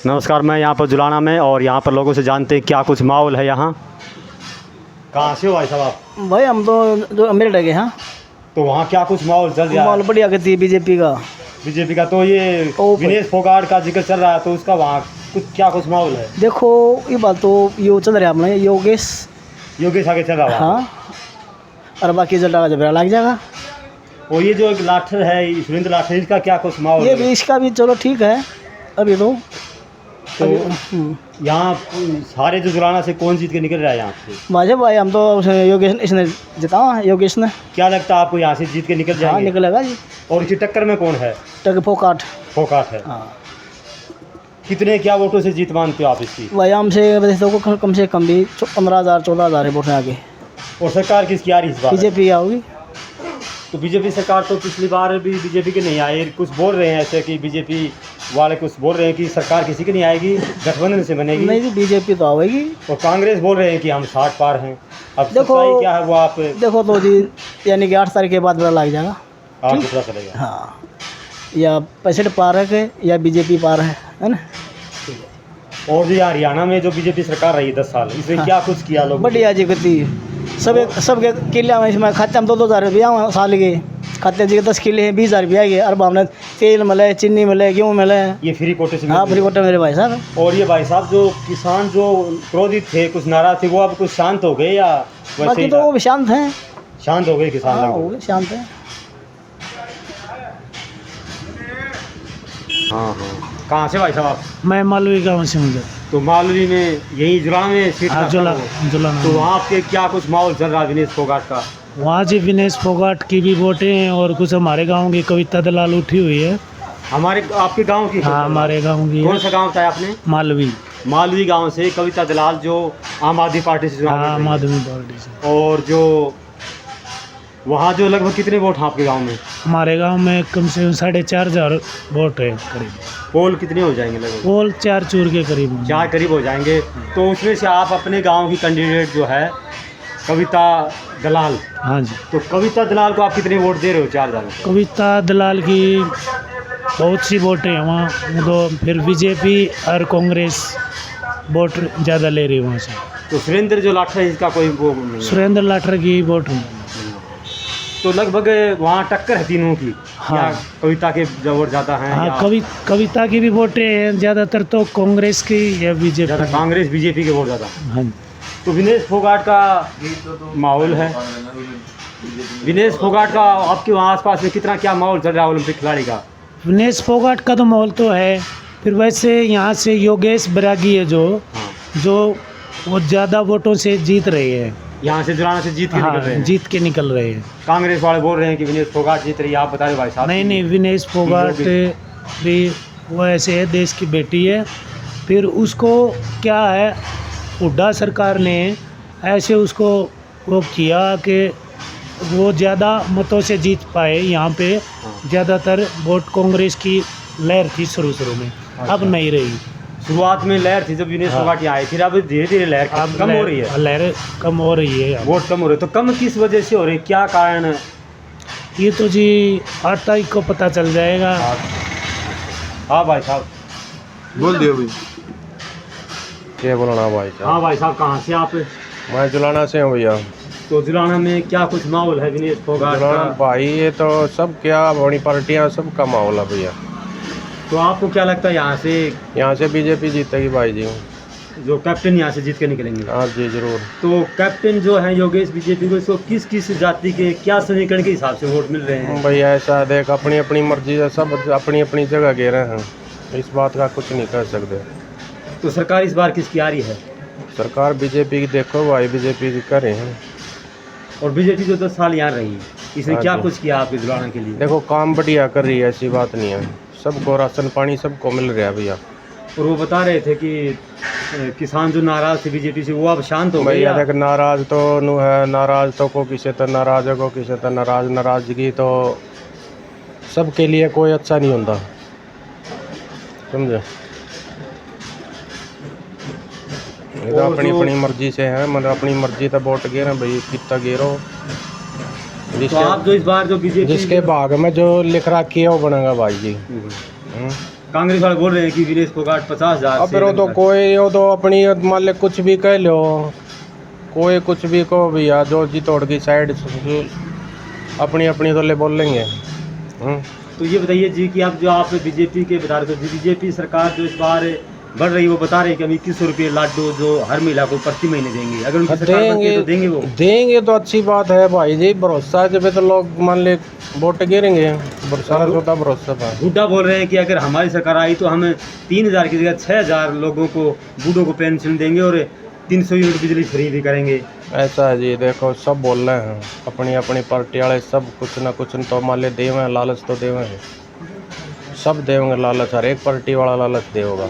नमस्कार, मैं यहाँ पर जुलाना में और यहाँ पर लोगों से जानते हैं क्या कुछ माहौल है यहाँ। कहाँ से हो भाई साहब आप? भाई हम तो जो मेरे लगे हैं तो वहाँ क्या कुछ माहौल चल रहा माहौल है? बढ़िया गति बीजेपी का। बीजेपी का तो ये विनेश फोगाट का जिक्र चल रहा है, तो उसका वहाँ क्या कुछ माहौल है? देखो ये बात तो यो चल रहा है अपने योगेश आगे चल रहा है। हाँ, और बाकी जल्दा का जबरा लग जाएगा। और ये जो एक लाठर है सुरेंद्र लाठर, इसका क्या कुछ माहौल ये है? भी इसका भी चलो ठीक है अभी तो। यहाँ सारे जो जुलाना से कौन जीत के निकल रहा है यहाँ से? भाजपा भाई हम तो योगेश इसने जितावा है, योगेश ने। क्या लगता है आपको यहाँ से जीत के निकल हाँ जाएंगे? निकलेगा जी। और इसी टक्कर में कौन है? फोकाट है। हाँ कितने क्या वोटों से जीत मानते हो आप इसकी? भाई हमसे तो कम से कम भी 15,000 14,000 वोट है आगे। और सरकार किसकी आ रही इस बार? बीजेपी आओगी। तो बीजेपी सरकार तो पिछली बार भी बीजेपी के नहीं आए, कुछ बोल रहे हैं ऐसे कि बीजेपी वाले कुछ बोल रहे हैं कि सरकार किसी की नहीं आएगी, गठबंधन से बनेगी। नहीं जी, बीजेपी तो आएगी। और कांग्रेस बोल रहे हैं कि हम 60 पार हैं। अब देखो सच्चाई क्या है वो आप देखो तो जी, यानी कि 8 तारीख के बाद पता लग जाएगा। आपको पता चलेगा। हाँ, या 65 पार है या बीजेपी पार है ना। और जो यहाँ हरियाणा में जो बीजेपी सरकार रही 10 साल, इसमें हाँ। क्या कुछ किया लोग? बढ़िया जी गति सबके किले में इसमें खाते हम 2,000 रुपया साल के खाते जी 10 किले हैं 20,000 रुपया के। और हमने तेल मिले, चीनी मिले, गेहूँ मिले। ये फ्री कोटे से हाँ फ्री कोटे मेरे भाई साहब। और ये भाई साहब जो किसान जो क्रोधित थे, कुछ नाराज थे, वो अब कुछ शांत हो गए या वैसे बाकी ही तो वो भी शांत हैं। शांत हो गए किसान हाँ लोग? वो भी शांत है। हाँ। कहाँ से भाई साहब आप? मैं मालवी गाँव से हूँ। तो मालवी में यही जुला में सीट हाँ, का जुला तो वहाँ आपके क्या कुछ माहौल चल रहा है विनेश फोगाट का? वहाँ जी विनेश फोगाट की भी वोटें हैं और कुछ हमारे गांव की कविता दलाल उठी हुई है। हमारे आपके गांव की? हाँ हमारे गांव की। कौन सा गांव बताया आपने? मालवी गांव से कविता दलाल जो आम आदमी पार्टी से चुनाव लड़ रही है। आम आदमी पार्टी से। और जो वहाँ जो लगभग कितने वोट हैं आपके गांव में? हमारे गांव में कम से कम 4,500 वोट है करीब। पोल कितने हो जाएंगे लगभग? पोल 4 चूर के करीब। 4 करीब हो जाएंगे। तो उसमें से आप अपने गांव की कैंडिडेट जो है कविता दलाल, हाँ जी, तो कविता दलाल को आप कितने वोट दे रहे हो? 4,000। कविता दलाल की बहुत सी वोटें हैं वहाँ तो। फिर बीजेपी और कांग्रेस वोट ज़्यादा ले रही है वहाँ से। तो सुरेंद्र जो लाठर है इसका कोई वो नहीं है? सुरेंद्र लाठर की वोट। तो लगभग वहाँ टक्कर है तीनों की। हाँ। या कविता के जो वोट ज़्यादा हैं? हाँ या कविता की भी वोटें हैं ज़्यादातर तो कांग्रेस की या बीजेपी। ज़्यादा कांग्रेस बीजेपी के वोट ज़्यादा? हाँ। तो विनेश फोगाट का माहौल है। विनेश फोगाट का आपके वहाँ आसपास में कितना क्या माहौल चल रहा है ओलंपिक खिलाड़ी का? विनेश फोगाट का तो माहौल तो है। फिर वैसे यहाँ से योगेश बैरागी है जो वो ज़्यादा वोटों से जीत रहे हैं। यहाँ से जुलाना से जीत के निकल रहे हैं? जीत के निकल रहे हैं। कांग्रेस वाले बोल रहे हैं कि विनेश फोगाट जीत रही है, आप बता रहे भाई साहब? नहीं, विनेश फोगाट भी वो ऐसे है, देश की बेटी है। फिर उसको क्या है, हुड्डा सरकार ने ऐसे उसको वो किया कि वो ज़्यादा मतों से जीत पाए। यहाँ पे ज़्यादातर वोट कांग्रेस की लहर थी शुरू में, अब नहीं रही। शुरुआत में लहर थी जब विनेश फोगाट यहाँ आए, फिर अब धीरे धीरे लहर कम हो रही है। लहर कम हो रही है, वोट कम हो रहे। तो कम किस वजह से हो रही, क्या कारण है? ये तो जी 8 तारीख को पता चल जाएगा। हाँ भाई साहब बोल दियो भाई। क्या बोलना भाई साहब? हाँ भाई साहब, कहाँ से आप? मैं जुलाना से हूँ भैया। तो जुलाना में क्या कुछ माहौल है विनेश फोगाट जुलाना का? भाई ये तो सब क्या बड़ी पार्टियाँ सब का माहौल है भैया। तो आपको क्या लगता है यहाँ से बीजेपी जीतेगी भाई जी। जो कैप्टन यहाँ से जीत के निकलेंगे? हाँ जी जरूर। तो कैप्टन जो है योगेश बीजेपी को, इसको किस किस जाति के क्या समीकरण के हिसाब से वोट मिल रहे हैं? भैया ऐसा देख अपनी अपनी मर्जी से सब अपनी अपनी जगह गे रहे हैं, इस बात का कुछ नहीं कर सकते। तो सरकार इस बार किसकी आ रही है? सरकार बीजेपी की देखो भाई, बीजेपी की कर रहे हैं। और बीजेपी जो 10 साल यहाँ रही, इसने हाँ क्या जी। कुछ किया आपके जुलाना के लिए? देखो काम बढ़िया कर रही है, ऐसी बात नहीं है। सबको राशन पानी सबको मिल रहा है भैया। और वो बता रहे थे कि किसान जो नाराज थे बीजेपी से वो अब शांत हो गए। भैया देख नाराज तो नु है, नाराज तो को किसे तो नाराज है, को किसे तो नाराजगी तो सबके लिए कोई अच्छा नहीं होता, समझे? ये तो अपनी अपनी मर्जी से है, मतलब अपनी मर्जी तो वोट गिर भाई कितना गिरो। तो आप जो इस बार जो बीजेपी जिसके भाग में जो लिख रखी है वो बनेगा भाई जी। कांग्रेस वाले बोल रहे हैं कि विलेज फोगाट 50,000 अब फिर वो तो कोई वो तो अपनी मान ले कुछ भी कह लो, कोई कुछ भी कहो भैया, जो जी तोड़ की साइड अपनी अपनी तो ले बोल लेंगे। तो ये बताइए जी कि अब जो आप बीजेपी के बता रहे थे, बीजेपी सरकार जो इस बार बढ़ रही है वो बता रही है कि हम 2100 रुपये लाडू जो हर महिला को प्रति महीने देंगे, अगर उनकी सरकार बनती है तो देंगे वो देंगे तो अच्छी बात है भाई जी, भरोसा जब तो लोग मान ले वोट गिरेंगे, भरोसा था। हुड्डा बोल रहे हैं कि अगर हमारी सरकार आई तो हम 3,000 की जगह 6,000 लोगों को बूढ़ों को पेंशन देंगे और 300 यूनिट बिजली फ्री भी करेंगे। ऐसा है जी, देखो सब बोल रहे हैं, अपनी अपनी पार्टी वाले सब कुछ ना कुछ तो मान ले देवे, लालच तो देवे, सब देवेंगे लालच, हर एक पार्टी वाला लालच देगा।